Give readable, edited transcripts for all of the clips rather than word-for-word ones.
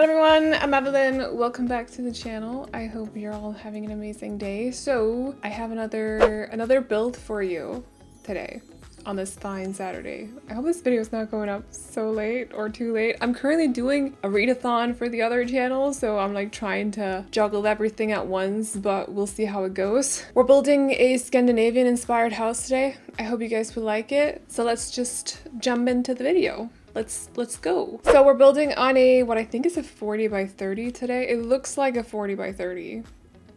everyone, I'm Aveline. Welcome back to the channel. I hope you're all having an amazing day. So I have another build for you today on this fine Saturday. I hope this video is not going up so late or too late. I'm currently doing a readathon for the other channel, so I'm like trying to juggle everything at once, but we'll see how it goes. We're building a Scandinavian inspired house today. I hope you guys will like it. So let's just jump into the video. Let's go. So we're building on what I think is a 40 by 30 today. It looks like a 40 by 30.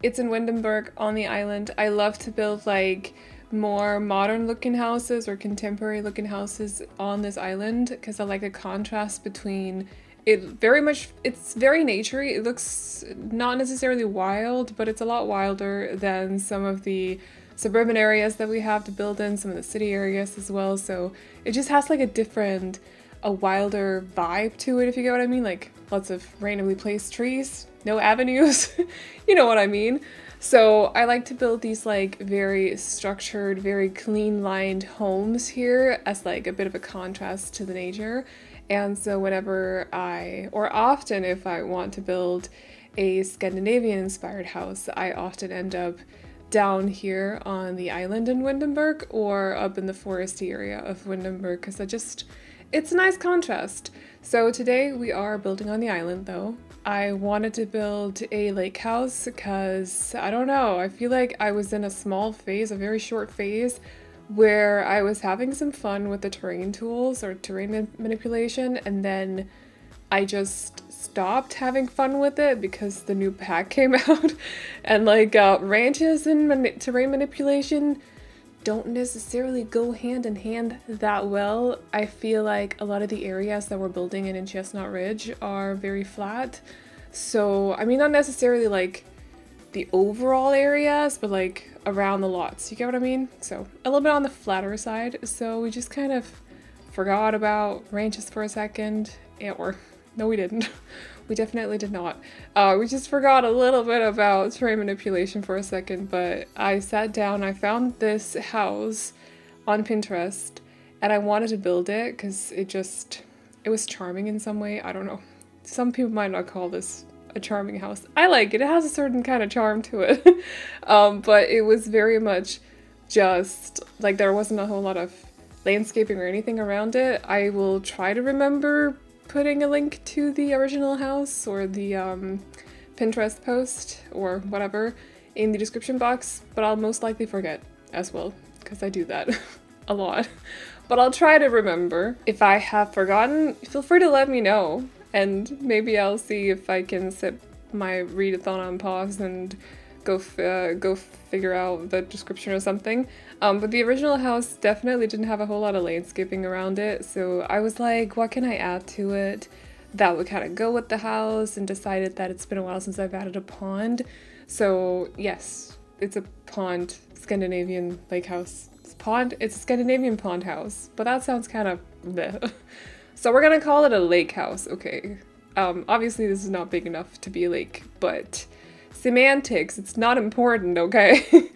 It's in Windenburg on the island. I love to build like more modern looking houses or contemporary looking houses on this island because I like the contrast between it's very naturey. It looks not necessarily wild, but it's a lot wilder than some of the suburban areas that we have to build in, some of the city areas as well. So it just has like a wilder vibe to it, if you get what I mean. Like lots of randomly placed trees, no avenues, you know what I mean. So I like to build these like very structured, very clean lined homes here as like a bit of a contrast to the nature. And so whenever often if I want to build a Scandinavian inspired house, I often end up down here on the island in Windenburg or up in the foresty area of Windenburg because it's a nice contrast. So today we are building on the island though. I wanted to build a lake house because, I don't know, I feel like I was in a small phase, a very short phase, where I was having some fun with the terrain tools or terrain manipulation, and then I just stopped having fun with it because the new pack came out. And like ranches and terrain manipulation don't necessarily go hand in hand that well. I feel like a lot of the areas that we're building in Chestnut Ridge are very flat. So, I mean, not necessarily like the overall areas, but like around the lots, you get what I mean? So, a little bit on the flatter side. So we just kind of forgot about ranches for a second. No, we didn't. We definitely did not. We just forgot a little bit about terrain manipulation for a second, but I sat down, I found this house on Pinterest, and I wanted to build it because it was charming in some way. I don't know. Some people might not call this a charming house. I like it. It has a certain kind of charm to it. But it was very much just, like, there wasn't a whole lot of landscaping or anything around it. I will try to remember putting a link to the original house or the Pinterest post or whatever in the description box, but I'll most likely forget as well because I do that a lot. But I'll try to remember. If I have forgotten, feel free to let me know, and maybe I'll see if I can set my readathon on pause and go figure out the description or something. But the original house definitely didn't have a whole lot of landscaping around it, so I was like, what can I add to it that would kind of go with the house, and decided that it's been a while since I've added a pond. So yes, it's a pond, Scandinavian lake house. It's a Scandinavian pond house, but that sounds kind of bleh. So we're gonna call it a lake house, okay. Obviously this is not big enough to be a lake, but semantics, it's not important, okay?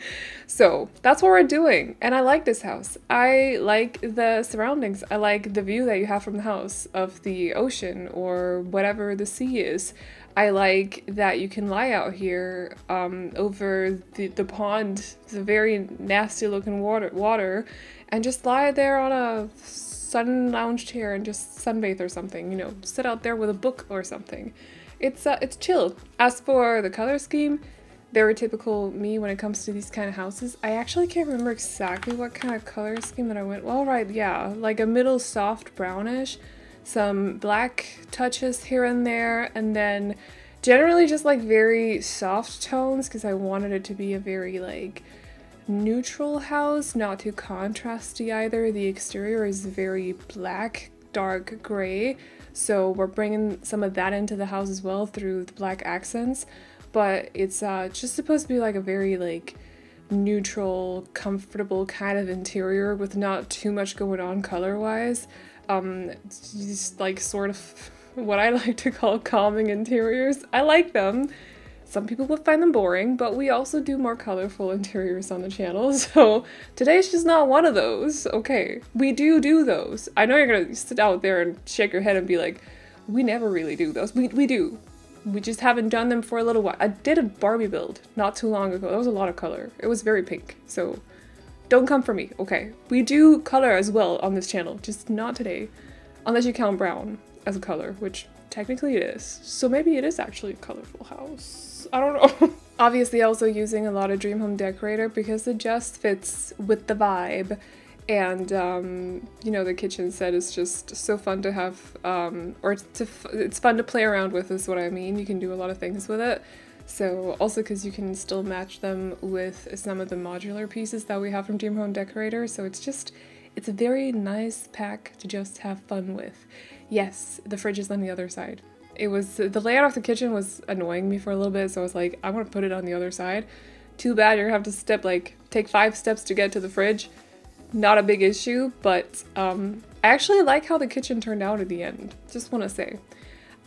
So that's what we're doing, and I like this house. I like the surroundings. I like the view that you have from the house of the ocean or whatever the sea is. I like that you can lie out here over the pond, the very nasty looking water, and just lie there on a sun lounge chair and just sunbathe or something, you know, sit out there with a book or something. It's chill. As for the color scheme, very typical me when it comes to these kind of houses. I actually can't remember exactly what kind of color scheme that I went. Well, right, yeah, like a middle soft brownish, some black touches here and there, and then generally just like very soft tones because I wanted it to be a very like neutral house, not too contrasty either. The exterior is very black, dark gray. So we're bringing some of that into the house as well through the black accents, but it's just supposed to be like a very like neutral, comfortable kind of interior with not too much going on color-wise. Just like sort of what I like to call calming interiors. I like them. Some people would find them boring, but we also do more colorful interiors on the channel, so today's just not one of those, okay? We do those. I know you're gonna sit out there and shake your head and be like, We never really do those. We do. We just haven't done them for a little while. I did a Barbie build not too long ago. That was a lot of color. It was very pink, so don't come for me, okay? We do color as well on this channel, just not today. Unless you count brown as a color, which technically it is. So maybe it is actually a colorful house. I don't know. Obviously also using a lot of Dream Home Decorator because it just fits with the vibe. And, you know, the kitchen set is just so fun to have, it's fun to play around with is what I mean. You can do a lot of things with it. So also because you can still match them with some of the modular pieces that we have from Dream Home Decorator. So it's a very nice pack to just have fun with. Yes, the fridge is on the other side. The layout of the kitchen was annoying me for a little bit, so I was like, I want to put it on the other side. Too bad you're gonna have to take 5 steps to get to the fridge. Not a big issue, but I actually like how the kitchen turned out at the end. Just want to say.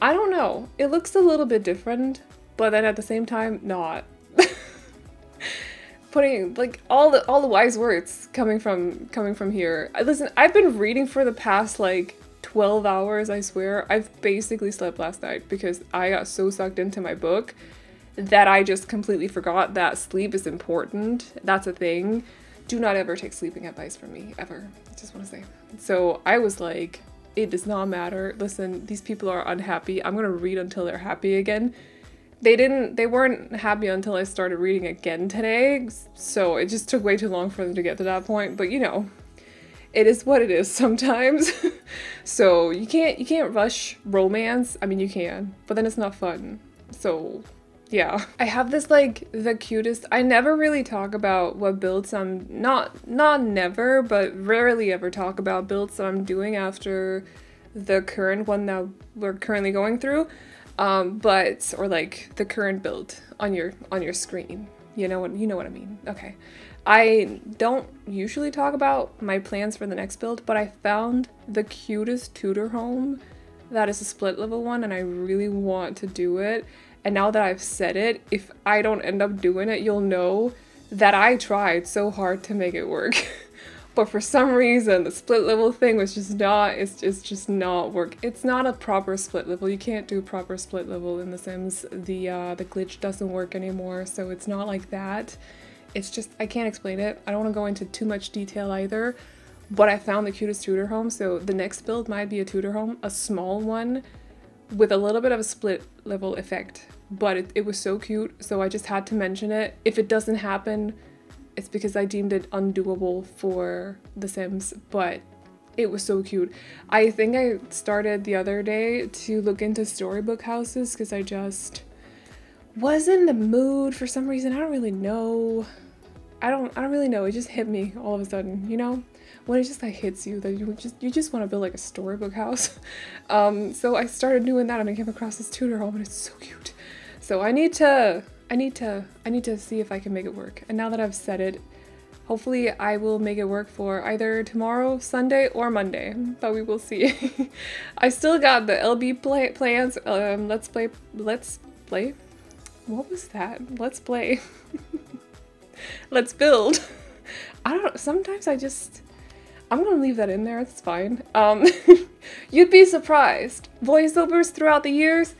I don't know. It looks a little bit different, but then at the same time, not. Putting like all the wise words coming from here. Listen, I've been reading for the past like 12 hours, I swear. I've basically slept last night because I got so sucked into my book that I just completely forgot that sleep is important. That's a thing. Do not ever take sleeping advice from me, ever. I just want to say. So I was like, it does not matter. Listen, these people are unhappy. I'm gonna read until they're happy again. They weren't happy until I started reading again today, so it just took way too long for them to get to that point, but you know, it is what it is sometimes. So you can't rush romance. I mean, you can, but then it's not fun. So yeah, I have this like the cutest. I never really talk about what builds I'm not never, but rarely ever talk about builds that I'm doing after the current one that we're currently going through, or like the current build on your screen. You know what I mean? Okay. I don't usually talk about my plans for the next build, but I found the cutest Tudor home that is a split level one, and I really want to do it. And now that I've said it, if I don't end up doing it, you'll know that I tried so hard to make it work. But for some reason, the split level thing was just not, it's just not work. It's not a proper split level. You can't do proper split level in The Sims. The glitch doesn't work anymore, so it's not like that. It's just, I can't explain it. I don't want to go into too much detail either, but I found the cutest Tudor home. So the next build might be a Tudor home, a small one with a little bit of a split level effect. But it was so cute, so I just had to mention it. If it doesn't happen, it's because I deemed it undoable for The Sims, but it was so cute. I think I started the other day to look into storybook houses because I just was in the mood for some reason. I don't really know. I don't really know. It just hit me all of a sudden, you know? When it just like hits you that you just want to build like a storybook house. So I started doing that and I came across this Tudor home and it's so cute. So I need to see if I can make it work. And now that I've said it, hopefully I will make it work for either tomorrow, Sunday, or Monday, but we will see. I still got the LB plans. Let's play. What was that? Let's play. Let's build. I don't know. Sometimes I'm gonna leave that in there. It's fine. You'd be surprised. Voiceovers throughout the years.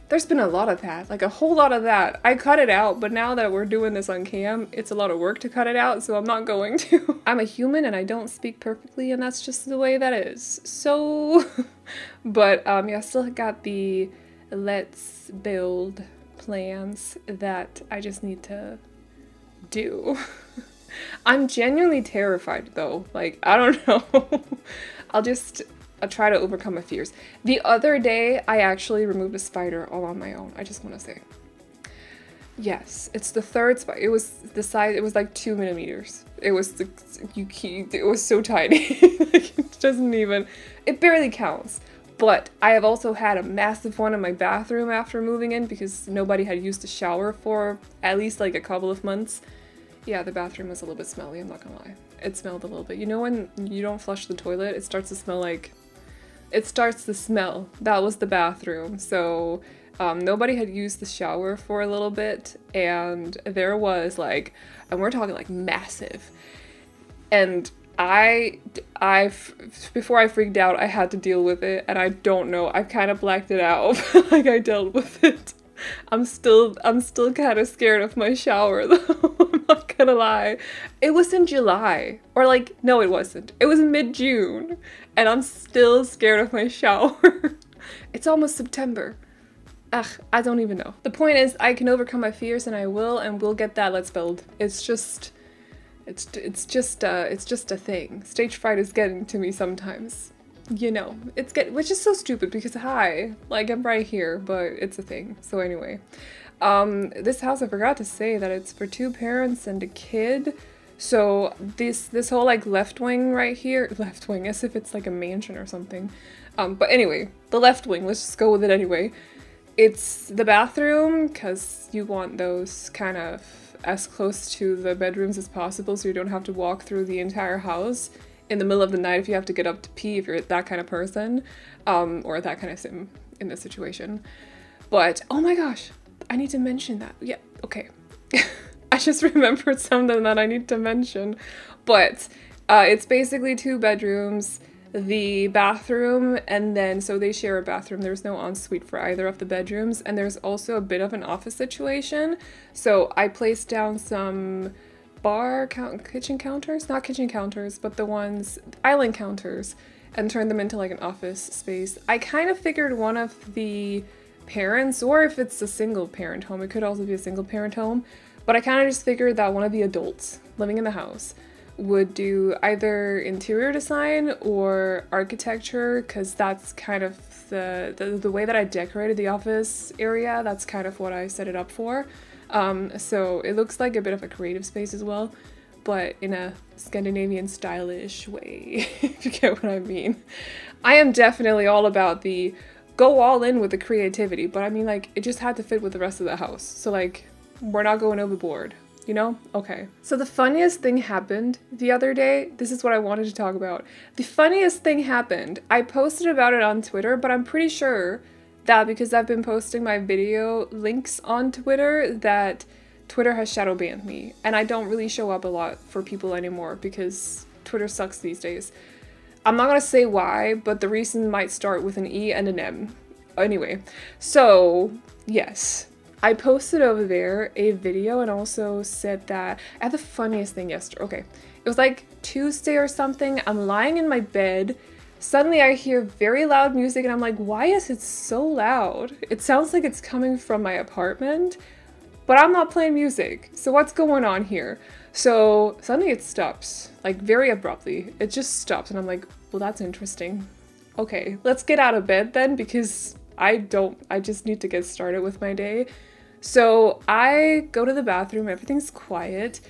There's been a lot of that, like a whole lot of that. I cut it out, but now that we're doing this on cam, it's a lot of work to cut it out, so I'm not going to. I'm a human and I don't speak perfectly, and that's just the way that is. So, but yeah, I still got the let's build plans that I just need to do. I'm genuinely terrified though, like, I don't know. I'll try to overcome my fears. The other day, I actually removed a spider all on my own. I just want to say. Yes, it's the third spider. It was the size, it was like 2 millimeters. It was so tiny. Like, it doesn't even, it barely counts. But I have also had a massive one in my bathroom after moving in because nobody had used the shower for at least like a couple of months. Yeah, the bathroom was a little bit smelly, I'm not gonna lie. It smelled a little bit. You know when you don't flush the toilet, it starts to smell like... It starts to smell. That was the bathroom. So nobody had used the shower for a little bit, and there was like, and we're talking like massive. And before I freaked out, I had to deal with it, and I don't know, I've kind of blacked it out, like I dealt with it. I'm still kind of scared of my shower though, I'm not gonna lie. It was in July, or like, no it wasn't. It was mid-June, and I'm still scared of my shower. It's almost September. Ugh, I don't even know. The point is, I can overcome my fears, and I will, and we'll get that Let's Build. It's just a thing. Stage fright is getting to me sometimes. You know, which is so stupid because hi, like I'm right here, but it's a thing. So anyway, this house, I forgot to say that it's for 2 parents and a kid. So this whole like left wing right here, left wing, as if it's like a mansion or something. But anyway, the left wing, let's just go with it anyway. It's the bathroom, because you want those kind of as close to the bedrooms as possible so you don't have to walk through the entire house in the middle of the night if you have to get up to pee, if you're that kind of person, or that kind of sim in this situation. But, oh my gosh, I need to mention that. Yeah, okay. I just remembered something that I need to mention. But it's basically 2 bedrooms, the bathroom, and then, so they share a bathroom. There's no ensuite for either of the bedrooms, and there's also a bit of an office situation. So I placed down some kitchen counters, not kitchen counters, but the ones, island counters, and turned them into like an office space. I kind of figured one of the parents, or if it's a single parent home, it could also be a single parent home, but I kind of just figured that one of the adults living in the house would do either interior design or architecture, because that's kind of the way that I decorated the office area. That's kind of what I set it up for. So it looks like a bit of a creative space as well, but in a Scandinavian stylish way, if you get what I mean. I am definitely all about the go all in with the creativity, but I mean, like, it just had to fit with the rest of the house. So like, we're not going overboard. You know? Okay. So the funniest thing happened the other day. This is what I wanted to talk about. The funniest thing happened. I posted about it on Twitter, but I'm pretty sure that because I've been posting my video links on Twitter, that Twitter has shadow banned me. And I don't really show up a lot for people anymore because Twitter sucks these days. I'm not gonna say why, but the reason might start with an E and an M. Anyway, so yes. I posted over there a video and also said that I had the funniest thing yesterday. Okay, it was like Tuesday or something. I'm lying in my bed. Suddenly I hear very loud music and I'm like, why is it so loud? It sounds like it's coming from my apartment, but I'm not playing music. So what's going on here? So suddenly it stops, like very abruptly. It just stops and I'm like, well, that's interesting. Okay, let's get out of bed then, because I just need to get started with my day. So I go to the bathroom, everything's quiet.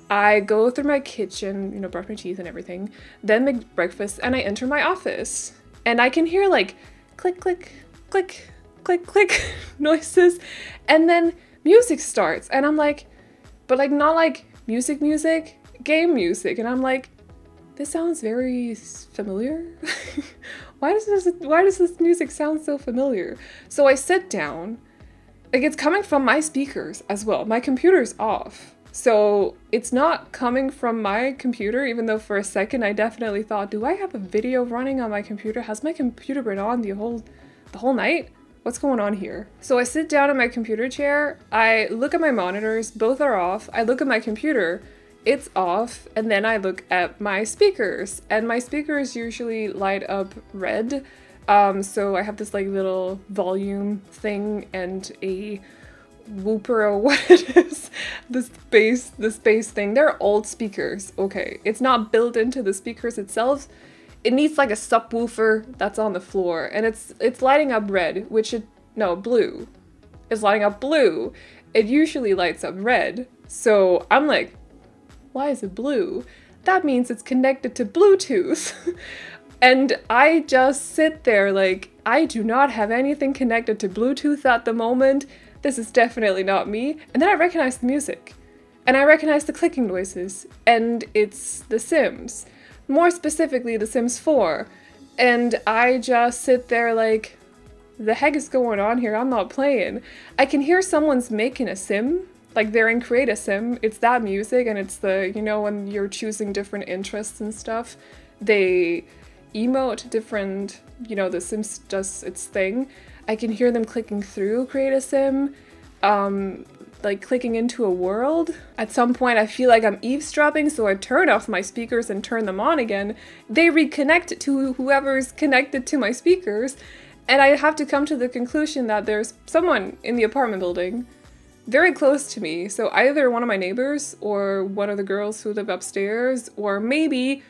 I go through my kitchen, you know, brush my teeth and everything, then make breakfast, and I enter my office. And I can hear like click, click, click, click, click noises, and then music starts. And I'm like, but like not like music, game music. And I'm like, this sounds very familiar. Why does this music sound so familiar? So I sit down. Like, it's coming from my speakers as well. My computer's off. So it's not coming from my computer, even though for a second I definitely thought, do I have a video running on my computer? Has my computer been on the whole night? What's going on here? So I sit down in my computer chair, I look at my monitors, both are off. I look at my computer, it's off, and then I look at my speakers, and my speakers usually light up red. So I have this like little volume thing and a whooper or what it is, the bass thing. They're old speakers, okay. It's not built into the speakers itself. It needs like a subwoofer that's on the floor, and it's lighting up red, blue. It's lighting up blue. It usually lights up red. So I'm like, why is it blue? That means it's connected to Bluetooth. And I just sit there like, I do not have anything connected to Bluetooth at the moment. This is definitely not me. And then I recognize the music. And I recognize the clicking noises. And it's The Sims. More specifically, The Sims 4. And I just sit there like, the heck is going on here? I'm not playing. I can hear someone's making a sim Like they're in Create a Sim, it's that music, and it's the, you know, when you're choosing different interests and stuff, they emote different, you know, the Sims does its thing. I can hear them clicking through Create a Sim, like clicking into a world. At some point I feel like I'm eavesdropping, so I turn off my speakers and turn them on again. They reconnect to whoever's connected to my speakers, and I have to come to the conclusion that there's someone in the apartment building very close to me. So either one of my neighbors or one of the girls who live upstairs, or maybe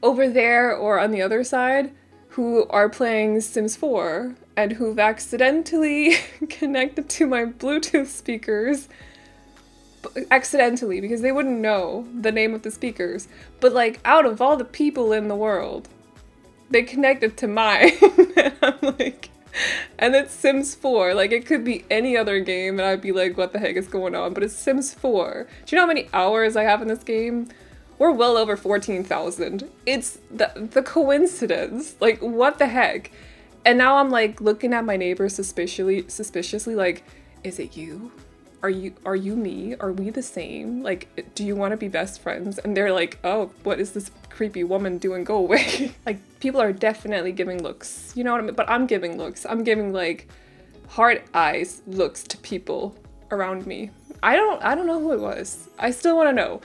over there or on the other side, who are playing Sims 4 and who've accidentally connected to my Bluetooth speakers. Accidentally, because they wouldn't know the name of the speakers. But like, out of all the people in the world, they connected to mine. And I'm like, and it's Sims 4. Like, it could be any other game and I'd be like, what the heck is going on? But it's Sims 4. Do you know how many hours I have in this game? We're well over 14,000. It's the coincidence. Like, what the heck? And now I'm like looking at my neighbors suspiciously like, is it you? Are you me? Are we the same? Like, do you want to be best friends? And they're like, oh, what is this creepy woman doing? Go away. Like, people are definitely giving looks. You know what I mean? But I'm giving looks. I'm giving like hard eyes looks to people around me. I don't know who it was. I still want to know.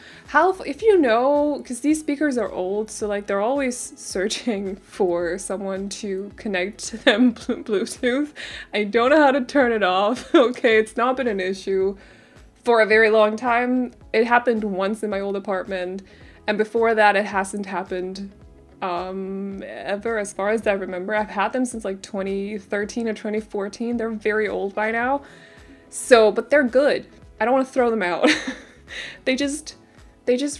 If you know, because these speakers are old, so like they're always searching for someone to connect to them Bluetooth. I don't know how to turn it off. Okay, it's not been an issue for a very long time. It happened once in my old apartment, and before that it hasn't happened ever, as far as I remember. I've had them since like 2013 or 2014. They're very old by now. So, but they're good. I don't want to throw them out. They just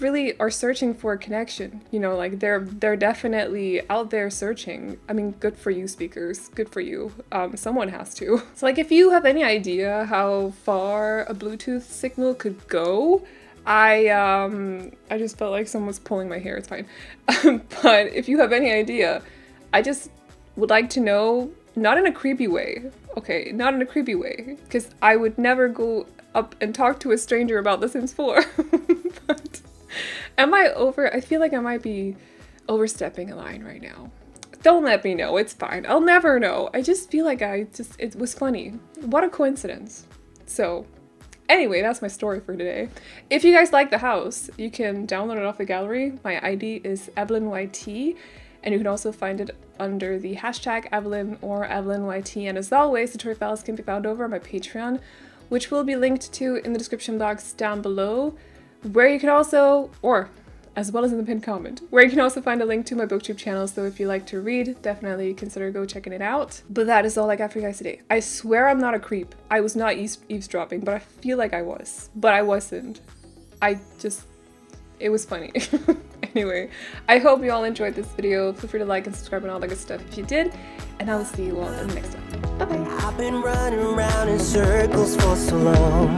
really are searching for a connection. You know, like they're definitely out there searching. I mean, good for you, speakers. Good for you. Someone has to. So like, if you have any idea how far a Bluetooth signal could go, I just felt like someone was pulling my hair. It's fine. But if you have any idea, I just would like to know, not in a creepy way. Okay, not in a creepy way, because I would never go up and talk to a stranger about The Sims 4. But I feel like I might be overstepping a line right now. Don't let me know, it's fine. I'll never know. I just feel like it was funny. What a coincidence. So anyway, that's my story for today. If you guys like the house, you can download it off the gallery. My ID is AvelineYT. And you can also find it under the hashtag Aveline or AvelineYT. And as always, tutorial files can be found over on my Patreon, which will be linked to in the description box down below, where you can also, or as well as in the pinned comment, where you can also find a link to my booktube channel. So if you like to read, definitely consider go checking it out. But that is all I got for you guys today. I swear I'm not a creep. I was not eavesdropping, but I feel like I was. But I wasn't. It was funny. Anyway, I hope you all enjoyed this video. Feel free to like and subscribe and all that good stuff if you did. And I will see you all in the next one. Bye-bye. I've been running around in circles for so long.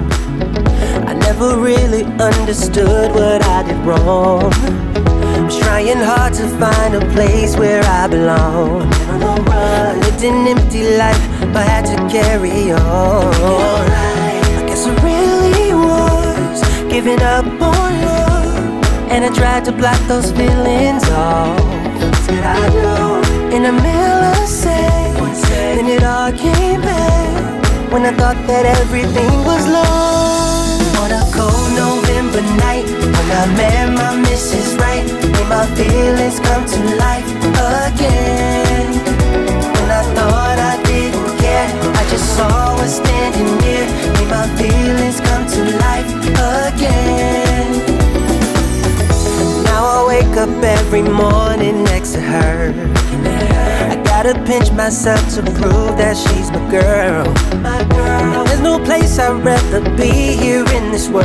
I never really understood what I did wrong. I'm trying hard to find a place where I belong. I lived an empty life, but had to carry on. I guess I really was giving up on love. And I tried to block those feelings off. What did I do? In a millisecond, then it all came back. When I thought that everything was lost. On a cold November night, when I met my Mrs. Right, made my feelings come to life again. When I thought I didn't care, I just saw her standing near. Made my feelings come to life again. Now I wake up every morning next to her. I gotta pinch myself to prove that she's my girl. There's no place I'd rather be here in this world.